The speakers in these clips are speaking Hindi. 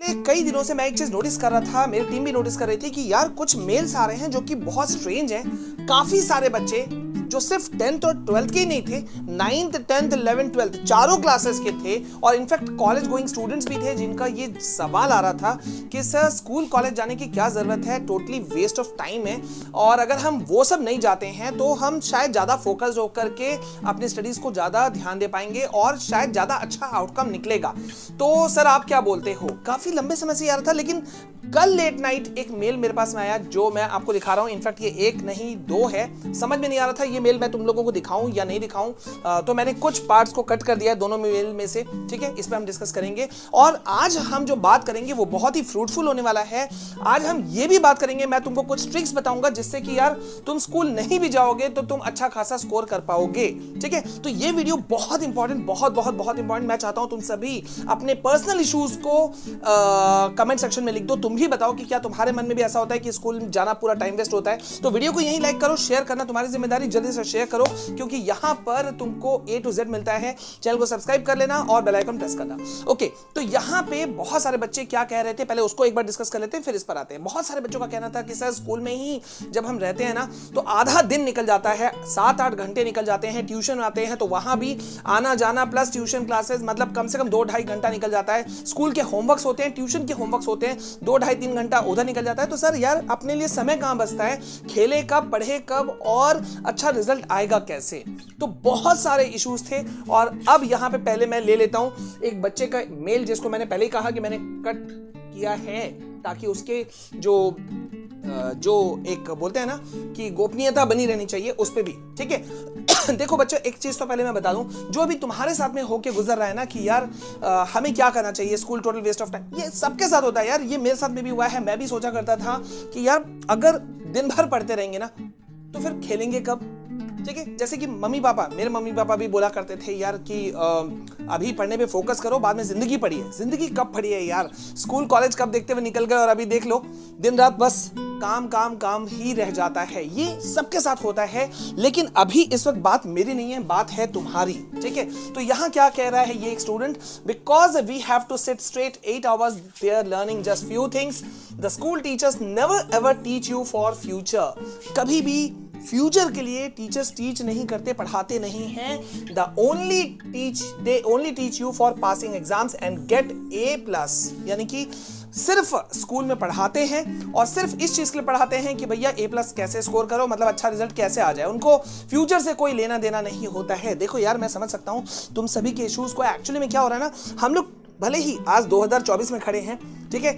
पिछले कई दिनों से मैं एक चीज नोटिस कर रहा था, मेरी टीम भी नोटिस कर रही थी कि यार कुछ मेल्स आ रहे हैं जो कि बहुत स्ट्रेंज हैं। काफी सारे बच्चे जो सिर्फ 10th और 12th के ही नहीं थे, 9th 10th 11th 12th चारों क्लासेस के थे, और इनफैक्ट कॉलेज गोइंग स्टूडेंट्स भी थे, जिनका ये सवाल आ रहा था कि सर स्कूल कॉलेज जाने की क्या जरूरत है, टोटली वेस्ट ऑफ टाइम है, और अगर हम वो सब नहीं जाते हैं तो हम शायद ज्यादा फोकस्ड होकर के अपनी स्टडीज को ज्यादा ध्यान दे पाएंगे और शायद ज्यादा अच्छा आउटकम निकलेगा। तो सर आप क्या बोलते हो? काफी लंबे समय से आ रहा था, लेकिन कल लेट नाइट एक मेल मेरे पास में आया जो मैं आपको दिखा रहा हूं। इनफैक्ट ये एक नहीं दो है, समझ में नहीं आ रहा था ये मेल मैं तुम लोगों को दिखाऊं या नहीं दिखाऊं, तो मैंने कुछ पार्ट्स को कट कर दिया है दोनों मेल में से, ठीक है। इस पे हम डिस्कस करेंगे, और आज हम जो बात करेंगे वो बहुत ही फ्रूटफुल होने वाला है। आज हम ये भी बात करेंगे, मैं तुमको कुछ ट्रिक्स बताऊंगा जिससे कि यार तुम स्कूल नहीं भी जाओगे तो तुम अच्छा खासा स्कोर कर पाओगे, ठीक है। तो ये वीडियो बहुत इंपॉर्टेंट, बहुत बहुत बहुत इंपॉर्टेंट। मैं चाहता हूं तुम सभी अपने पर्सनल इश्यूज को कमेंट सेक्शन में लिख दो। तुम भी बताओ कि क्या तुम्हारे मन में भी ऐसा होता है कि स्कूल जाना पूरा टाइम वेस्ट होता है। तो वीडियो को यहीं लाइक करो, शेयर करना तुम्हारी जिम्मेदारी, जल्दी से शेयर करो, क्योंकि यहां पर तुमको A to Z मिलता है। चैनल को सब्सक्राइब कर लेना और बेल आइकन प्रेस करना। ओके, तो यहां पे बहुत सारे बच्चे क्या कह रहे थे, पहले उसको एक बार डिस्कस कर लेते हैं, फिर इस पर आते हैं। बहुत सारे बच्चों का कहना था कि सर स्कूल में ही जब हम रहते हैं ना तो आधा दिन निकल जाता है, 7-8 घंटे निकल जाते हैं, ट्यूशन आते हैं तो वहां भी आना जाना प्लस ट्यूशन क्लासेस, मतलब कम से कम 2-2.5 घंटा निकल जाता है। स्कूल के होमवर्क्स होते हैं, ट्यूशन के होमवर्क्स होते हैं, 2-2.5-3 घंटा उधर निकल जाता है। तो सर यार अपने लिए समय कहां बचता है, खेले कब, पढ़े कब, और अच्छा रिजल्ट आएगा कैसे? तो बहुत सारे इश्यूज थे, और अब यहां पे पहले मैं ले लेता हूं एक बच्चे का मेल, जिसको मैंने पहले ही कहा कि मैंने कट किया है ताकि उसके जो एक बोलते हैं ना कि गोपनीयता बनी रहनी चाहिए, उस पे भी, ठीक है। देखो बच्चों, एक चीज तो पहले मैं बता दूं, जो अभी तुम्हारे साथ में होके गुजर रहा है ना कि यार हमें क्या करना चाहिए, school total waste of time, ये सबके साथ होता है यार। ये मेरे साथ में भी हुआ है। मैं भी सोचा करता था कि यार अगर दिन भर पढ़ते रहेंगे ना तो फिर खेलेंगे कब, ठीक है। जैसे कि मेरे मम्मी पापा भी बोला करते थे यार कि अभी पढ़ने पे फोकस करो, बाद में जिंदगी पढ़िए। जिंदगी कब पढ़ी है यार, स्कूल कॉलेज कब देखते हुए निकल गए, और अभी देख लो दिन रात बस काम काम काम ही रह जाता है। ये सबके साथ होता है, लेकिन अभी इस वक्त बात मेरी नहीं है, बात है तुम्हारी, ठीक है। तो यहाँ क्या कह रहा है ये एक student, because we have to sit straight 8 hours there learning just few things, the school teachers never ever teach you for future. कभी भी फ्यूचर के लिए टीचर्स टीच नहीं करते, पढ़ाते नहीं हैं। They only teach you for passing exams and get A+, यानी कि सिर्फ स्कूल में पढ़ाते हैं और सिर्फ इस चीज के लिए पढ़ाते हैं कि भैया A+ कैसे स्कोर करो, मतलब अच्छा रिजल्ट कैसे आ जाए। उनको फ्यूचर से कोई लेना देना नहीं होता है। देखो यार, मैं समझ सकता हूं तुम सभी के इश्यूज को। एक्चुअली में क्या हो रहा है ना, हम लोग भले ही आज 2024 में खड़े हैं, ठीक है,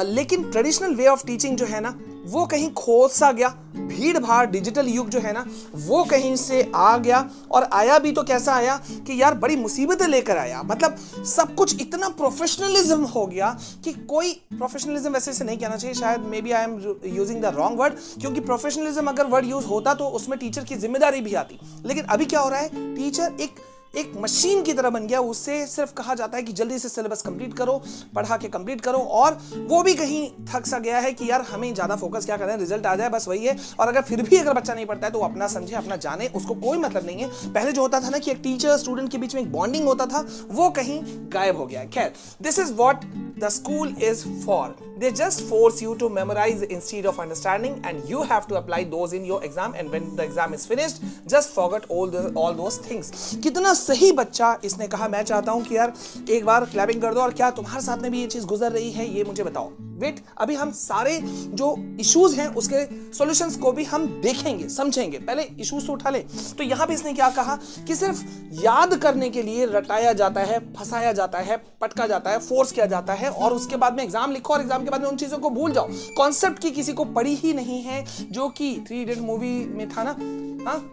लेकिन ट्रेडिशनल वे ऑफ टीचिंग जो है ना वो कहीं खो सा गया। भीड़ भाड़ डिजिटल युग जो है ना वो कहीं से आ गया, और आया भी तो कैसा आया कि यार बड़ी मुसीबतें लेकर आया। मतलब सब कुछ इतना प्रोफेशनलिज्म हो गया कि कोई प्रोफेशनलिज्म वैसे से नहीं कहना चाहिए, शायद may be I am using the wrong word, क्योंकि प्रोफेशनलिज्म अगर वर्ड यूज होता तो उसमें टीचर की जिम्मेदारी भी आती। लेकिन अभी क्या हो रहा है, टीचर एक मशीन की तरह बन गया। उससे सिर्फ कहा जाता है कि जल्दी से सिलेबस कंप्लीट करो, पढ़ा के कंप्लीट करो, और वो भी कहीं थक सा गया है कि यार हमें ज्यादा फोकस क्या करना है, रिजल्ट आ जाए बस वही है। और अगर फिर भी अगर बच्चा नहीं पढ़ता है तो वो अपना समझे, अपना जाने, उसको कोई मतलब नहीं है। पहले जो होता था ना कि एक टीचर स्टूडेंट के बीच में एक बॉन्डिंग होता था, वो कहीं गायब हो गया है। खैर, this is what the school is for. They just force you to memorize instead of understanding, and you have to apply those in your exam, and when the exam is finished just forget all those things। कितना सही बच्चा इसने कहा। मैं चाहता हूं कि यार एक बार क्लैपिंग कर दो। और क्या तुम्हारे साथ में भी ये चीज गुजर रही है, ये मुझे बताओ। वेट, अभी हम सारे जो इश्यूज हैं उसके सॉल्यूशंस को भी हम देखेंगे, समझेंगे। पहले इश्यूज तो उठा ले। तो यहां पे इसने क्या कहा कि सिर्फ याद करने के लिए रटाया जाता है, फंसाया जाता है, पटका जाता है, फोर्स किया जाता है, और उसके बाद में एग्जाम लिखो और एग्जाम के बाद में उन चीजों को भूल जाओ। कॉन्सेप्ट की किसी को पढ़ी ही नहीं है, जो कि 3 Idiots मूवी में था ना,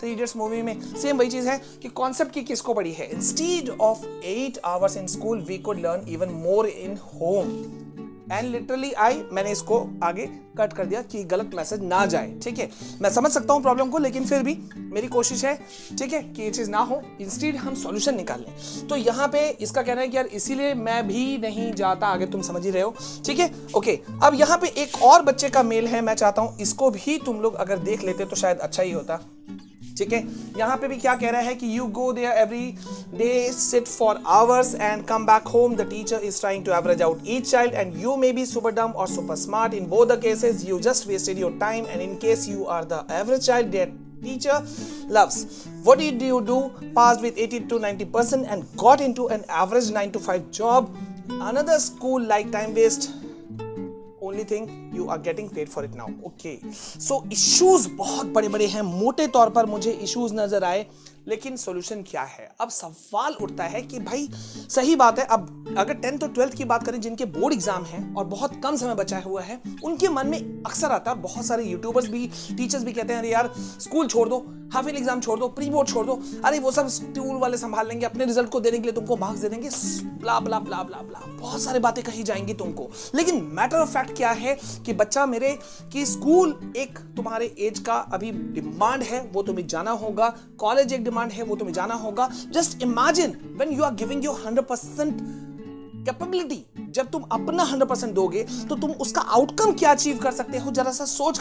3 Idiots मूवी में सेम वही चीज है कि कॉन्सेप्ट की किसको पढ़ी है। Instead of 8 hours in school we could learn even more in home. And literally मैंने इसको आगे कट कर दिया कि गलत मैसेज ना जाए, ठीक है। मैं समझ सकता हूं प्रॉब्लम को, लेकिन फिर भी मेरी कोशिश है, ठीक है, कि ये चीज ना हो, इंस्टीड हम सॉल्यूशन निकाल लें। तो यहां पे इसका कहना है कि यार इसीलिए मैं भी नहीं जाता, आगे तुम समझ ही रहे हो, ठीक है। ओके, अब यहां पे एक और बच्चे का मेल है, मैं चाहता हूं इसको भी तुम लोग अगर देख लेते तो शायद अच्छा ही होता। ठीक है, यहाँ पे भी क्या कह रहा है कि you go there every day, sit for hours and come back home, the teacher is trying to average out each child and you may be super dumb और super smart. In both the cases you just wasted your time and in case you are the average child that teacher loves. What did you do? Passed with 80 to 90% and got into an average 9 to 5 job. Another school like time waste. Only thing you are getting paid for it now. Okay. So issues बहुत बड़े बड़े हैं, मोटे तौर पर मुझे issues नजर आए, लेकिन सॉल्यूशन क्या है? अब सवाल उठता है कि भाई सही बात है, अब अगर 10th और 12th की बात करें जिनके बोर्ड एग्जाम हैं और बहुत कम समय बचा हुआ है, उनके मन में अक्सर आता है, बहुत सारे यूट्यूबर्स भी, टीचर्स भी कहते हैं अरे यार स्कूल छोड़ दो, हाफ ईयर एग्जाम छोड़ दो, प्री बोर्ड छोड़ दो, अरे वो सब स्कूल वाले संभाल लेंगे, अपने रिजल्ट को देने के लिए तुमको मार्क्स दे देंगे, ब्ला ब्ला ब्ला ब्ला ब्ला, बहुत सारी बातें कही जाएंगी तुमको. लेकिन मैटर ऑफ फैक्ट क्या है कि बच्चा मेरे, कि स्कूल एक तुम्हारे एज का अभी डिमांड है, वो तुम्हें जाना होगा. कॉलेज एक डिमांड है, वो तुम्हें जाना होगा. Just imagine when you are giving your 100% capability, जब तुम अपना 100% दोगे तो तुम उसका आउटकम क्या अचीव कर सकते हो. जरा सा सोच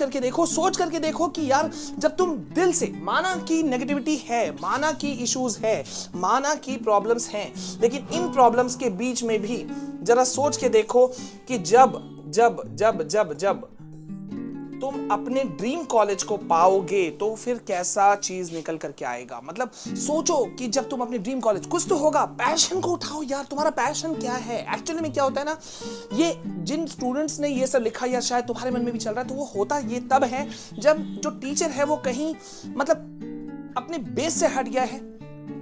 करके देखो कि यार जब तुम दिल से, माना कि नेगेटिविटी है, माना कि इश्यूज है, माना कि प्रॉब्लम्स हैं, लेकिन इन प्रॉब्लम्स के बीच में भी जरा सोच के देखो कि जब जब जब जब जब तुम अपने ड्रीम कॉलेज को पाओगे तो फिर कैसा चीज निकल करके आएगा. मतलब सोचो कि जब तुम अपने ड्रीम कॉलेज, कुछ तो होगा, पैशन को उठाओ यार, तुम्हारा पैशन क्या है. एक्चुअली में क्या होता है ना, ये जिन स्टूडेंट्स ने ये सब लिखा या शायद तुम्हारे मन में भी चल रहा है, तो वो होता ये तब है जब जो टीचर है वो कहीं मतलब अपने बेस से हट गया है,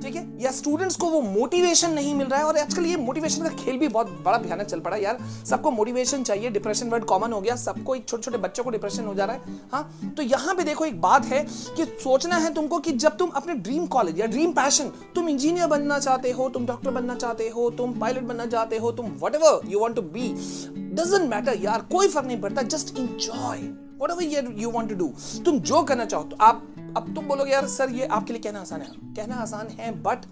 ठीक है, या स्टूडेंट्स को वो मोटिवेशन नहीं मिल रहा है. और आजकल ये मोटिवेशन का खेल भी बहुत बड़ा भयानक चल पड़ा यार, सबको मोटिवेशन चाहिए, डिप्रेशन वर्ड कॉमन हो गया, सबको, छोटे छोटे बच्चों को डिप्रेशन हो जा रहा है. हाँ, तो यहाँ पे देखो एक बात है कि सोचना है तुमको कि जब तुम अपने ड्रीम कॉलेज या ड्रीम पैशन, तुम इंजीनियर बनना चाहते हो, तुम डॉक्टर बनना चाहते हो, तुम पायलट बनना चाहते हो, तुम whatever you want to be, doesn't matter यार, कोई फर्क नहीं पड़ता. Just enjoy whatever you want to do. तुम जो करना चाहो तो आप, अब तुम बोलोगे यार सर ये आपके लिए कहना आसान है, बट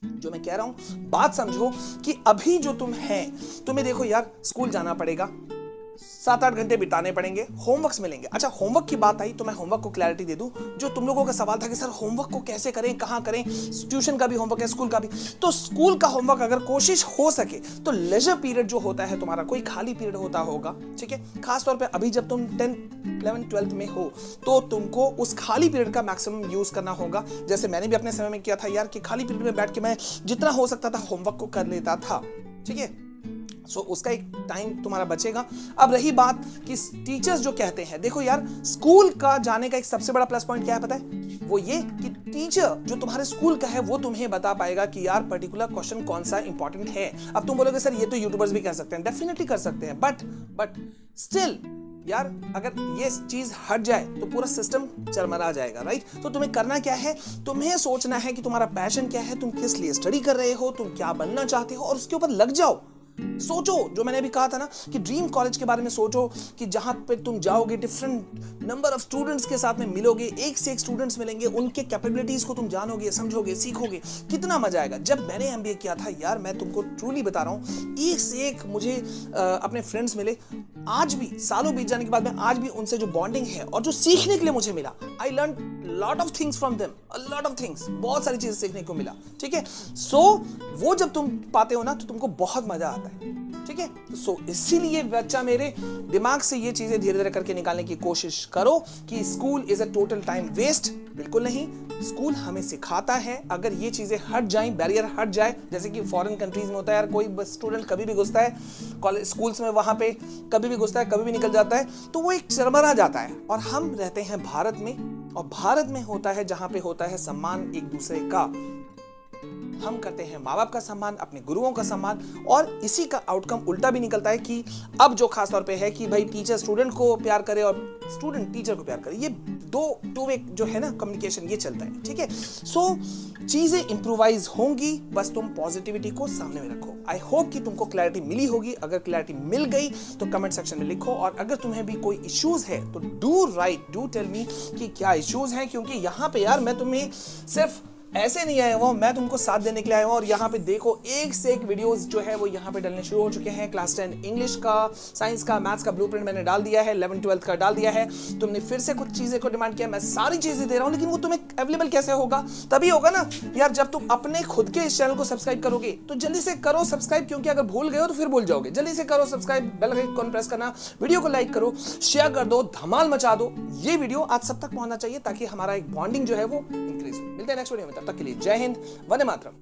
जो मैं कह रहा हूं बात समझो कि अभी जो तुम है, तुम्हें देखो यार स्कूल जाना पड़ेगा, 7-8 घंटे बिताने पड़ेंगे, होमवर्क्स मिलेंगे. अच्छा, होमवर्क की बात आई तो मैं होमवर्क को क्लैरिटी दे दूं. जो तुम लोगों का सवाल था कि सर होमवर्क को कैसे करें, कहां करें, ट्यूशन का भी होमवर्क है, स्कूल का भी, तो स्कूल का होमवर्क अगर कोशिश हो सके तो लेजर पीरियड जो होता है तुम्हारा, कोई खाली पीरियड होता होगा, ठीक है, खास तौर पे अभी जब तुम 10th 11th 12th में हो तो तुमको उस खाली पीरियड का मैक्सिमम यूज करना होगा. जैसे मैंने भी अपने समय में किया था यार, कि खाली पीरियड में बैठ के मैं जितना हो सकता था होमवर्क को कर लेता था, ठीक है. सो उसका एक टाइम तुम्हारा बचेगा. अब रही बात कि टीचर्स जो कहते हैं, देखो यार स्कूल का जाने का एक सबसे बड़ा प्लस पॉइंट क्या है पता है, वो ये कि टीचर जो तुम्हारे स्कूल का है वो तुम्हें बता पाएगा कि यार पर्टिकुलर क्वेश्चन कौन सा इंपॉर्टेंट है. अब तुम बोलोगे सर ये तो यूट्यूबर्स भी कर सकते हैं, डेफिनेटली कर सकते हैं, बट स्टिल यार अगर ये चीज हट जाए तो पूरा सिस्टम चरमरा जाएगा, राइट. तो तुम्हें करना क्या है, तुम्हें सोचना है कि तुम्हारा पैशन क्या है, तुम किस लिए स्टडी कर रहे हो, तुम क्या बनना चाहते हो, और उसके ऊपर लग जाओ. सोचो, जो मैंने अभी कहा था ना कि ड्रीम कॉलेज के बारे में सोचो, कि जहां पे तुम जाओगे डिफरेंट नंबर ऑफ स्टूडेंट्स के साथ में मिलोगे, एक से एक स्टूडेंट्स मिलेंगे, उनके कैपेबिलिटीज को तुम जानोगे, समझोगे, सीखोगे, कितना मजा आएगा. जब मैंने एमबीए किया था यार, मैं तुमको ट्रूली बता रहा हूं, एक से एक मुझे अपने फ्रेंड्स मिले, आज भी सालों बीत जाने के बाद में आज भी उनसे जो बॉन्डिंग है और जो सीखने के लिए मुझे मिला, I learn lot of things from them, a lot of things, बहुत सारी चीजें सीखने को मिला, ठीक है. सो वो जब तुम पाते हो ना तो तुमको बहुत मजा आता है, ठीक है. सो इसीलिए बच्चा मेरे, दिमाग से ये चीजें धीरे धीरे करके निकालने की कोशिश करो कि school is a total time waste. बिल्कुल नहीं, स्कूल हमें सिखाता है. अगर ये चीजें हट जाएं, बैरियर हट जाए, जैसे कि फॉरेन कंट्रीज में होता है यार, कोई स्टूडेंट कभी भी घुसता है कॉलेज स्कूल्स में, वहां पे कभी भी घुसता है, कभी भी निकल जाता है, तो वो एक चरमरा जाता है. और हम रहते हैं भारत में, और भारत में होता है जहां पे होता है सम्मान एक दूसरे का. हम करते हैं माँ बाप का सम्मान, अपने गुरुओं का सम्मान, और इसी का आउटकम उल्टा भी निकलता है कि अब जो खास तौर पे है कि भाई टीचर स्टूडेंट को प्यार करे और स्टूडेंट टीचर को प्यार करे, ये टू वे जो है ना कम्युनिकेशन, ये चलता है, ठीक है. सो चीजें इंप्रूवाइज होंगी, बस तुम पॉजिटिविटी को सामने में रखो. आई होप कि तुमको क्लैरिटी मिली होगी. अगर क्लैरिटी मिल गई तो कमेंट सेक्शन में लिखो, और अगर तुम्हें भी कोई इश्यूज है तो डू टेल मी कि क्या इश्यूज हैं, क्योंकि यहाँ पे यार मैं तुम्हें सिर्फ ऐसे नहीं आया हुआ, मैं तुमको साथ देने के लिए आया हूँ। और यहाँ पे देखो एक से एक वीडियोस जो है वो यहाँ पे डलने शुरू हो चुके हैं। क्लास 10 इंग्लिश का, साइंस का, मैथ्स का ब्लूप्रिंट मैंने डाल दिया है, 11 12 का डाल दिया है। तुमने फिर से कुछ चीजें को डिमांड किया, मैं सारी चीजें दे रहा हूँ, लेकिन वो तुम्हें अवेलेबल कैसे होगा? तभी होगा ना यार जब तुम अपने खुद के इस चैनल को सब्सक्राइब करोगे। तो जल्दी से करो सब्सक्राइब, क्योंकि अगर भूल गए हो तो फिर भूल जाओगे। जल्दी से करो सब्सक्राइब, बेल आइकन प्रेस करना, वीडियो को लाइक करो, शेयर कर दो, धमाल मचा दो। ये वीडियो आज सब तक पहुंचना चाहिए ताकि हमारा एक बॉन्डिंग जो है वो इंक्रीज हो। मिलते हैं नेक्स्ट वीडियो में, तब तक के लिए जय हिंद, वंदे मातरम।